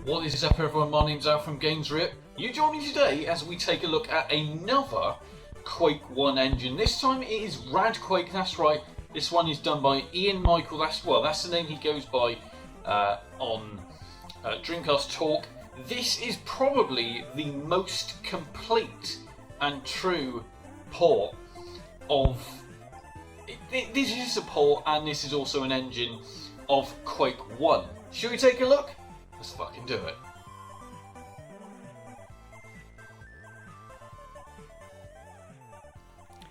What is up, everyone? My name's Al from GamesRip. You join me today as we take a look at another Quake 1 engine. This time it is Radquake, that's right. This one is done by Ian Michael, that's the name he goes by on Dreamcast Talk. This is probably the most complete and true port of... This is a port and this is also an engine of Quake 1. Should we take a look? Let's fucking do it.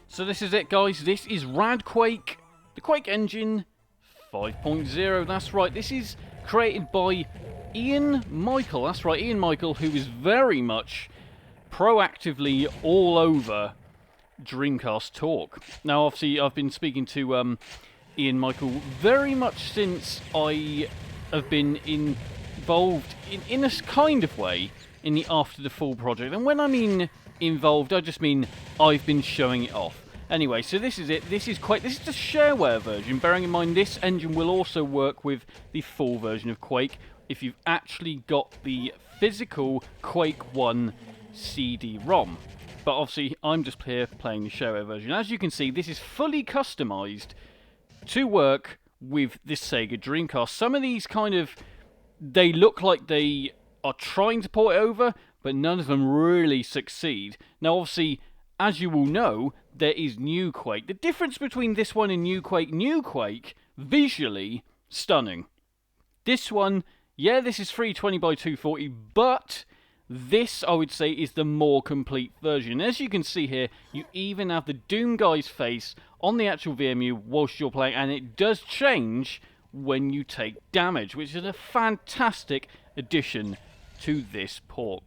So this is it, guys. This is Radquake, the Quake engine 5.0. That's right. This is created by Ian Michael. That's right, Ian Michael, who is very much proactively all over Dreamcast Talk. Now, obviously, I've been speaking to Ian Michael very much since I have been involved in a kind of way in the After the Fall project. And when I mean involved, I just mean I've been showing it off. Anyway, so this is it. This is the shareware version. Bearing in mind, this engine will also work with the full version of Quake if you've actually got the physical Quake 1 CD-ROM. But obviously, I'm just here playing the shareware version. As you can see, this is fully customized to work with the Sega Dreamcast. Some of these they look like they are trying to port it over, but none of them really succeed. Now, obviously, as you will know, there is New Quake. The difference between this one and New Quake, visually stunning. This one, yeah, this is 320 by 240, but this, I would say, is the more complete version. As you can see here, you even have the Doom guy's face on the actual VMU whilst you're playing, and it does change when you take damage, which is a fantastic addition to this port.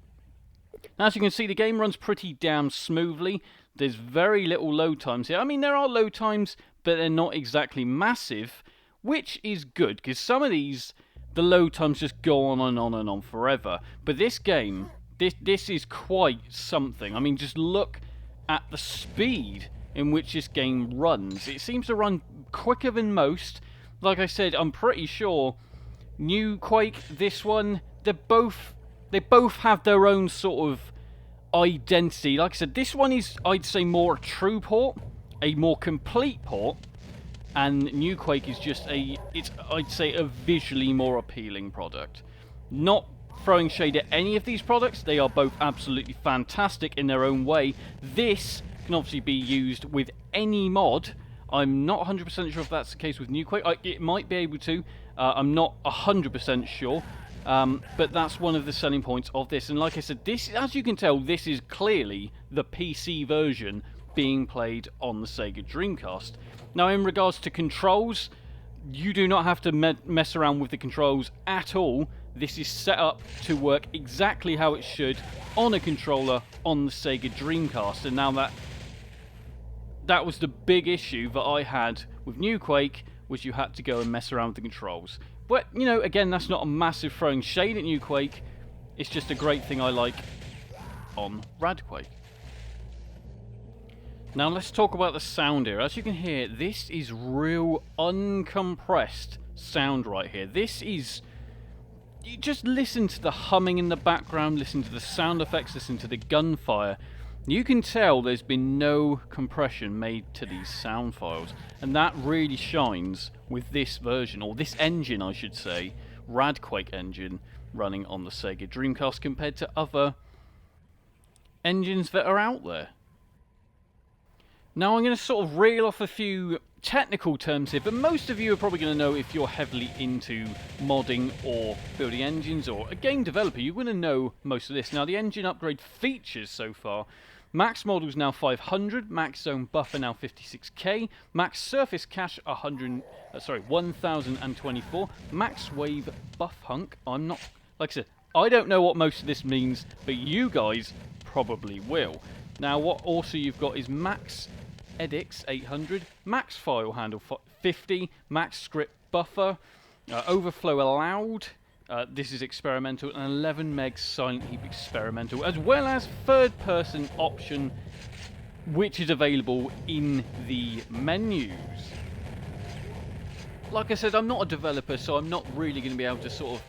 Now, as you can see, the game runs pretty damn smoothly. There's very little load times here. I mean, there are load times, but they're not exactly massive, which is good, because some of these, the load times just go on and on and on forever. But this game, this is quite something. I mean, just look at the speed in which this game runs. It seems to run quicker than most. Like I said, I'm pretty sure New Quake, this one, they both have their own sort of identity. Like I said, this one is, I'd say, more a true port, a more complete port, and New Quake is just I'd say, a visually more appealing product. Not throwing shade at any of these products, they are both absolutely fantastic in their own way. This can obviously be used with any mod. I'm not 100% sure if that's the case with New Quake. It might be able to. I'm not 100% sure. But that's one of the selling points of this. And like I said, this, as you can tell, this is clearly the PC version being played on the Sega Dreamcast. Now, in regards to controls, you do not have to mess around with the controls at all. This is set up to work exactly how it should on a controller on the Sega Dreamcast. And now that was the big issue that I had with New Quake, was you had to go and mess around with the controls. But, you know, again, that's not a massive throwing shade at New Quake. It's just a great thing I like on Radquake. Now, let's talk about the sound here. As you can hear, this is real uncompressed sound right here. This is... You just listen to the humming in the background, listen to the sound effects, listen to the gunfire. You can tell there's been no compression made to these sound files, and that really shines with this version, or this engine I should say, Radquake engine, running on the Sega Dreamcast compared to other engines that are out there. Now I'm going to sort of reel off a few technical terms here, but most of you are probably going to know, if you're heavily into modding or building engines or a game developer, you're going to know most of this. Now, the engine upgrade features so far: max models now 500, max zone buffer now 56k, max surface cache 1024, max wave buff hunk. I'm not, like I said, I don't know what most of this means, but you guys probably will. Now, what also you've got is max edX 800, max file handle 50, max script buffer, overflow allowed, this is experimental, and 11 meg silent heap experimental, as well as third person option, which is available in the menus. Like I said, I'm not a developer, so I'm not really going to be able to sort of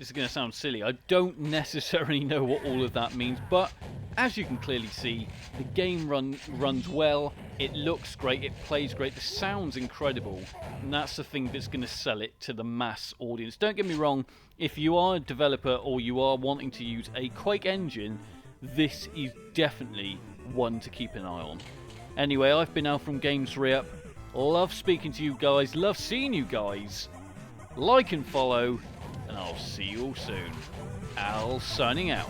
this is going to sound silly. I don't necessarily know what all of that means, but as you can clearly see, the game runs well, it looks great, it plays great, the sound's incredible, and that's the thing that's going to sell it to the mass audience. Don't get me wrong, if you are a developer or you are wanting to use a Quake engine, this is definitely one to keep an eye on. Anyway, I've been Al from Games Re-Up. Love speaking to you guys, love seeing you guys. Like and follow, and I'll see you all soon. Al signing out.